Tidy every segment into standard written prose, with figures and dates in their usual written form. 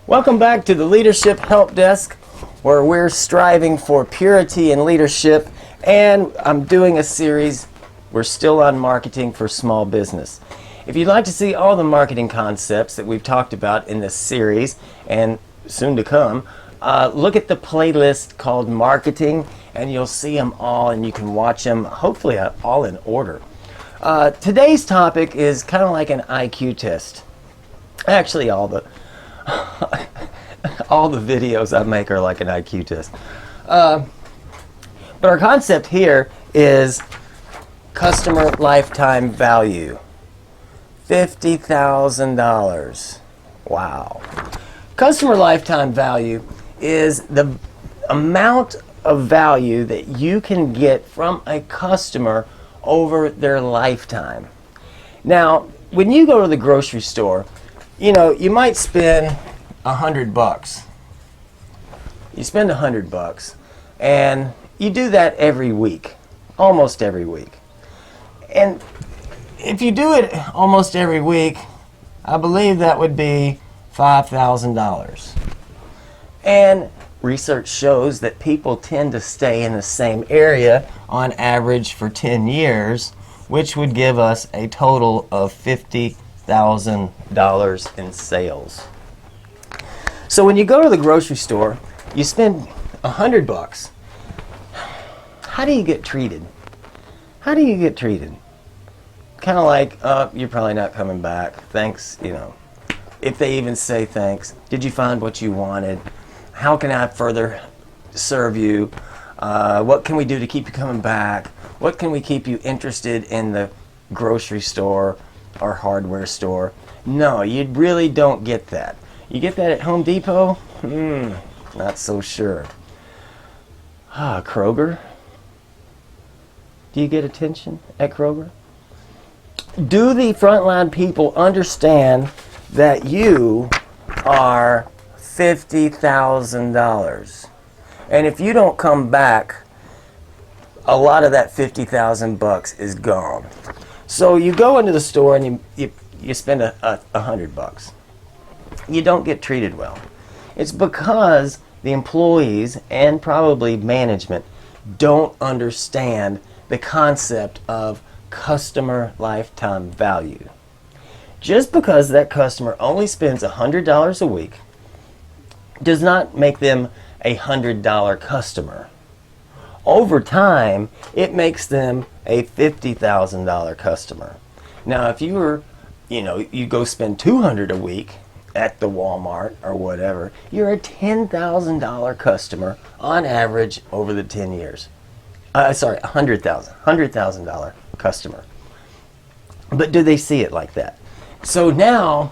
Welcome back to the Leadership Help Desk, where we're striving for purity in leadership, and I'm doing a series. We're still on marketing for small business. If you'd like to see all the marketing concepts that we've talked about in this series and soon to come, look at the playlist called Marketing, and you'll see them all, and you can watch them hopefully all in order. Today's topic is kind of like an IQ test. Actually, all the videos I make are like an IQ test. But our concept here is customer lifetime value. $50,000. Wow. Customer lifetime value is the amount of value that you can get from a customer over their lifetime. Now, when you go to the grocery store, you might spend $100. You spend $100, and you do that every week, almost every week. And if you do it almost every week, I believe that would be $5,000. And research shows that people tend to stay in the same area on average for 10 years, which would give us a total of $50,000 in sales. So when you go to the grocery store, you spend $100. How do you get treated? How do you get treated? Kind of like, you're probably not coming back. Thanks, If they even say thanks. Did you find what you wanted? How can I further serve you? What can we do to keep you coming back? What can we keep you interested in the grocery store or hardware store? No, you really don't get that. You get that at Home Depot? Not so sure. Kroger? Do you get attention at Kroger? Do the frontline people understand that you are $50,000? And if you don't come back, a lot of that $50,000 is gone. So you go into the store and you spend $100. You don't get treated well. It's because the employees and probably management don't understand the concept of customer lifetime value. Just because that customer only spends $100 a week does not make them a $100 customer. Over time, it makes them a $50,000 customer. Now, if you go spend $200 a week at the Walmart or whatever, you're a $10,000 customer on average over the 10 years. $100,000 customer. But do they see it like that? So now,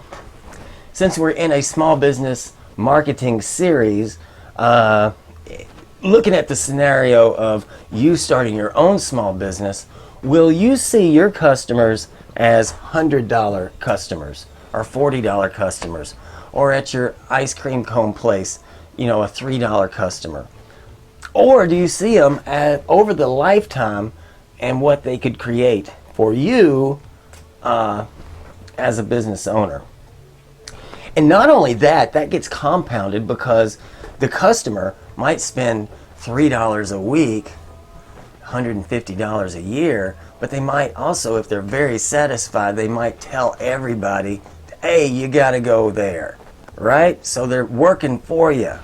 since we're in a small business marketing series, looking at the scenario of you starting your own small business, will you see your customers as $100 customers or $40 customers, or at your ice cream cone place, a $3 customer? Or do you see them over the lifetime and what they could create for you as a business owner? And not only that gets compounded because the customer might spend $3 a week, $150 a year, but they might also, if they're very satisfied, they might tell everybody, hey, you got to go there, right? So they're working for you.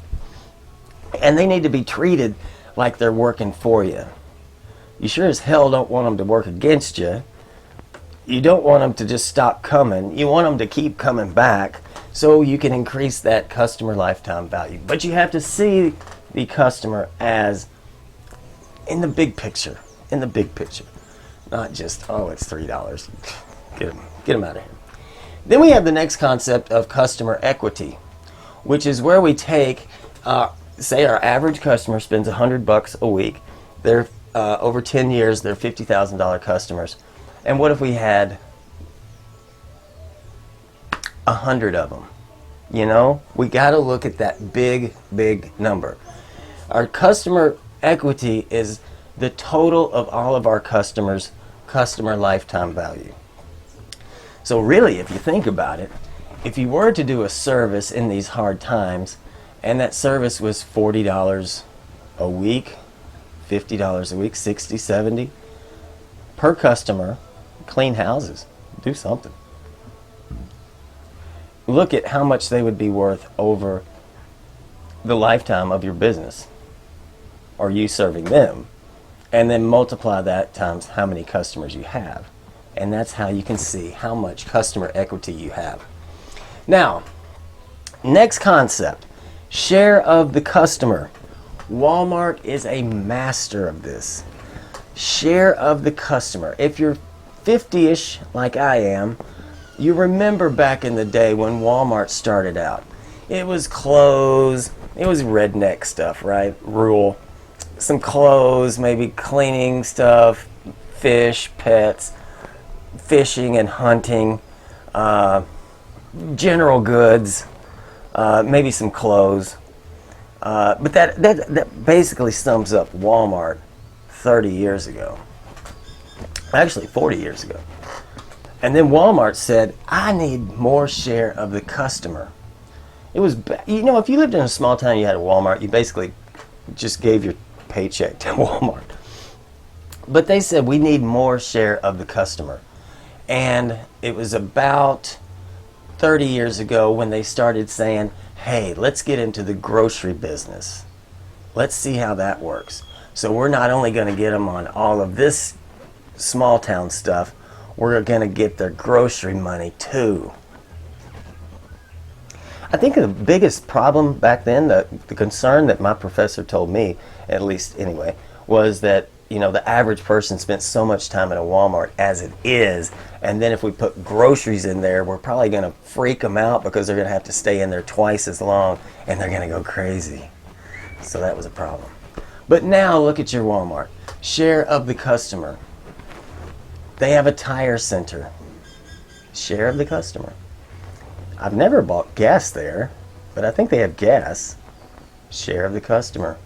And they need to be treated like they're working for you. You sure as hell don't want them to work against you. You don't want them to just stop coming. You want them to keep coming back so you can increase that customer lifetime value. But you have to see the customer as in the big picture. Not just, it's $3. Get them out of here. Then we have the next concept of customer equity, which is where we take, say our average customer spends $100 a week. They're over 10 years, they're $50,000 customers. And what if we had 100 of them? We got to look at that big number. Our customer equity is the total of all of our customers' customer lifetime value. So really, if you think about it, if you were to do a service in these hard times, and that service was $40 a week, $50 a week, 60, 70 per customer, clean houses, do something. Look at how much they would be worth over the lifetime of your business, or you serving them, and then multiply that times how many customers you have. And that's how you can see how much customer equity you have. Now, next concept, share of the customer. Walmart is a master of this. Share of the customer. If you're 50-ish like I am, you remember back in the day when Walmart started out. It was clothes, it was redneck stuff, right? Rural. Some clothes, maybe cleaning stuff, fish, pets, fishing and hunting, general goods, maybe some clothes. But that basically sums up Walmart 30 years ago. Actually, 40 years ago. And then Walmart said, I need more share of the customer. It was, if you lived in a small town, you had a Walmart, you basically just gave your paycheck to Walmart. But they said, we need more share of the customer. And it was about 30 years ago when they started saying, hey, let's get into the grocery business. Let's see how that works. So we're not only going to get them on all of this small town stuff, we're going to get their grocery money too. I think the biggest problem back then, the concern that my professor told me, at least anyway, was that the average person spent so much time in a Walmart as it is, and then if we put groceries in there, we're probably going to freak them out because they're going to have to stay in there twice as long, and they're going to go crazy. So that was a problem. But now look at your Walmart. Share of the customer. They have a tire center. Share of the customer. I've never bought gas there, but I think they have gas. Share of the customer.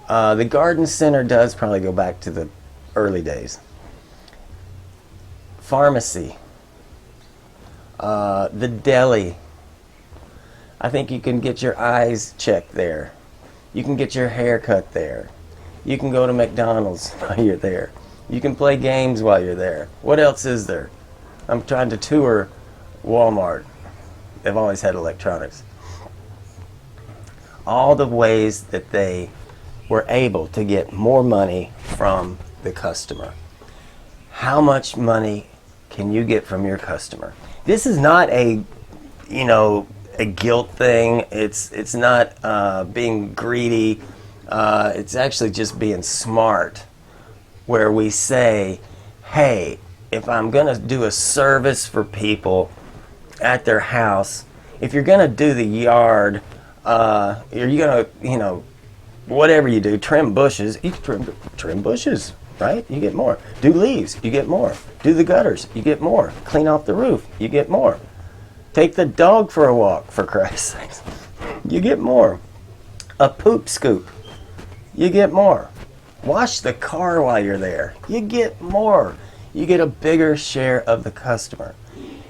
The garden center does probably go back to the early days. Pharmacy. The deli. I think you can get your eyes checked there. You can get your hair cut there. You can go to McDonald's while you're there. You can play games while you're there. What else is there? I'm trying to tour Walmart. They've always had electronics. All the ways that they were able to get more money from the customer. How much money can you get from your customer? This is not a guilt thing. It's not being greedy. It's actually just being smart, where we say, hey, if I'm going to do a service for people at their house, if you're going to do the yard, you're going to, whatever you do, trim bushes, you trim bushes, right? You get more. Do leaves, you get more. Do the gutters, you get more. Clean off the roof, you get more. Take the dog for a walk, for Christ's sakes. You get more. A poop scoop, you get more. Wash the car while you're there. You get more. You get a bigger share of the customer.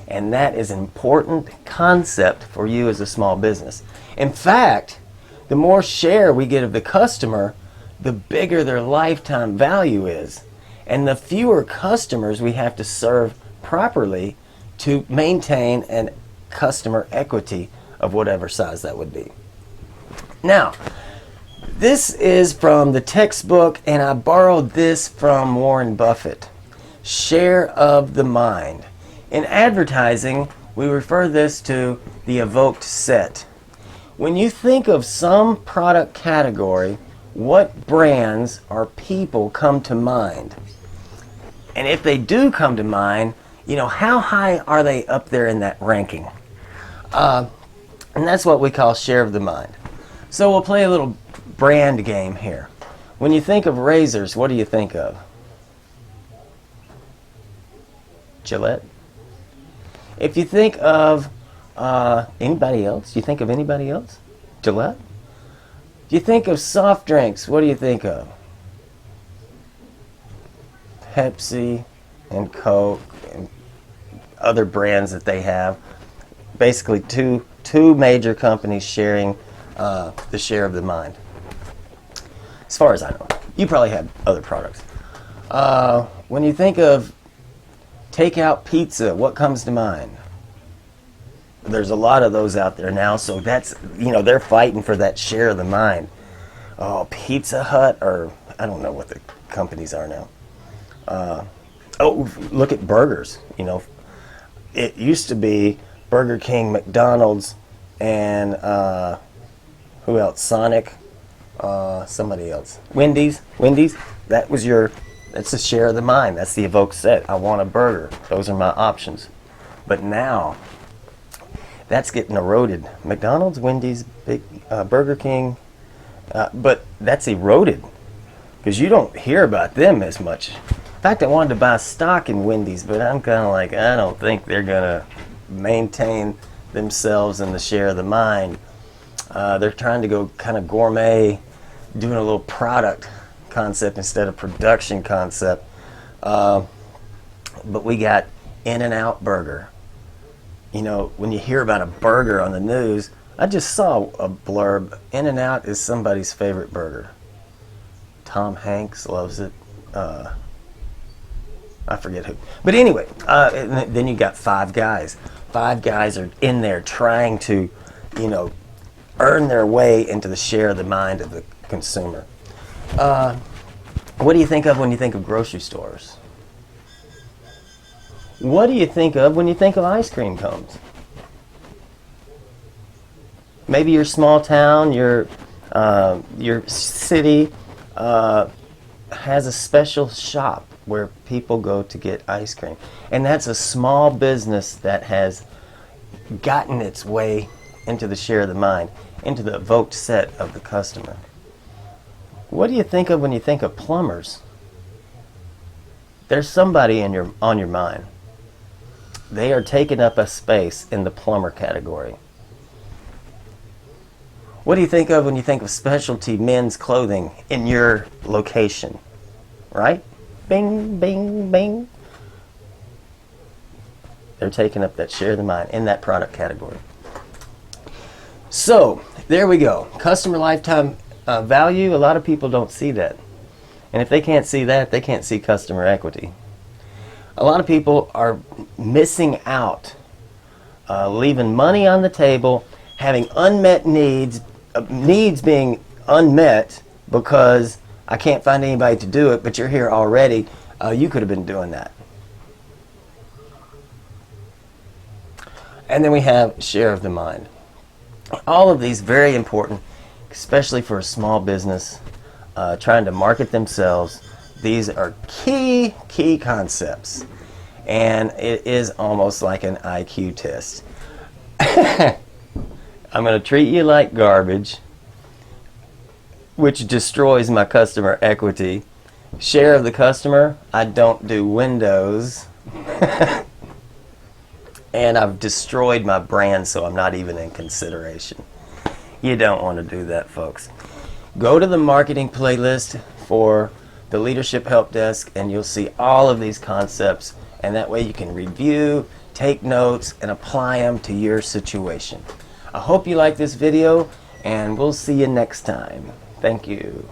And that is an important concept for you as a small business. In fact, the more share we get of the customer, the bigger their lifetime value is. And the fewer customers we have to serve properly to maintain an customer equity of whatever size that would be. Now, this is from the textbook, and I borrowed this from Warren Buffett. Share of the mind. In advertising, we refer this to the evoked set. When you think of some product category, what brands or people come to mind? And if they do come to mind, how high are they up there in that ranking? And that's what we call share of the mind. So we'll play a little brand game here. When you think of razors, what do you think of? Gillette. If you think of anybody else, you think of anybody else? Gillette. If you think of soft drinks, what do you think of? Pepsi and Coke and other brands that they have. basically two major companies sharing the share of the mind. As far as I know, you probably have other products. When you think of takeout pizza, what comes to mind? There's a lot of those out there now, so that's, they're fighting for that share of the mind. Oh, Pizza Hut, or I don't know what the companies are now. Look at burgers. It used to be Burger King, McDonald's, and who else? Sonic, somebody else. Wendy's. That's the share of the mind. That's the evoked set. I want a burger. Those are my options. But now, that's getting eroded. McDonald's, Wendy's, Burger King, but that's eroded because you don't hear about them as much. In fact, I wanted to buy stock in Wendy's, but I'm kind of like, I don't think they're going to maintain themselves in the share of the mind. They're trying to go kind of gourmet, doing a little product concept instead of production concept. But we got In-N-Out Burger. When you hear about a burger on the news, I just saw a blurb. In-N-Out is somebody's favorite burger. Tom Hanks loves it. I forget who. But anyway, and then you got Five Guys. Five Guys are in there trying to, earn their way into the share of the mind of the consumer. What do you think of when you think of grocery stores? What do you think of when you think of ice cream cones? Maybe your small town, your city has a special shop where people go to get ice cream. And that's a small business that has gotten its way into the share of the mind, into the evoked set of the customer. What do you think of when you think of plumbers? There's somebody on your mind. They are taking up a space in the plumber category. What do you think of when you think of specialty men's clothing in your location? Right? Bing, bing, bing. They're taking up that share of the mind in that product category. So, there we go. Customer lifetime value, a lot of people don't see that. And if they can't see that, they can't see customer equity. A lot of people are missing out, leaving money on the table, having unmet needs being unmet because I can't find anybody to do it, but you're here already. You could have been doing that. And then we have share of the mind. All of these very important, especially for a small business trying to market themselves. These are key concepts, and it is almost like an IQ test. I'm going to treat you like garbage, which destroys my customer equity. Share of the customer, I don't do windows. And I've destroyed my brand, so I'm not even in consideration. You don't want to do that, folks. Go to the marketing playlist for the Leadership Help Desk, and you'll see all of these concepts, and that way you can review, take notes, and apply them to your situation. I hope you like this video, and we'll see you next time. Thank you.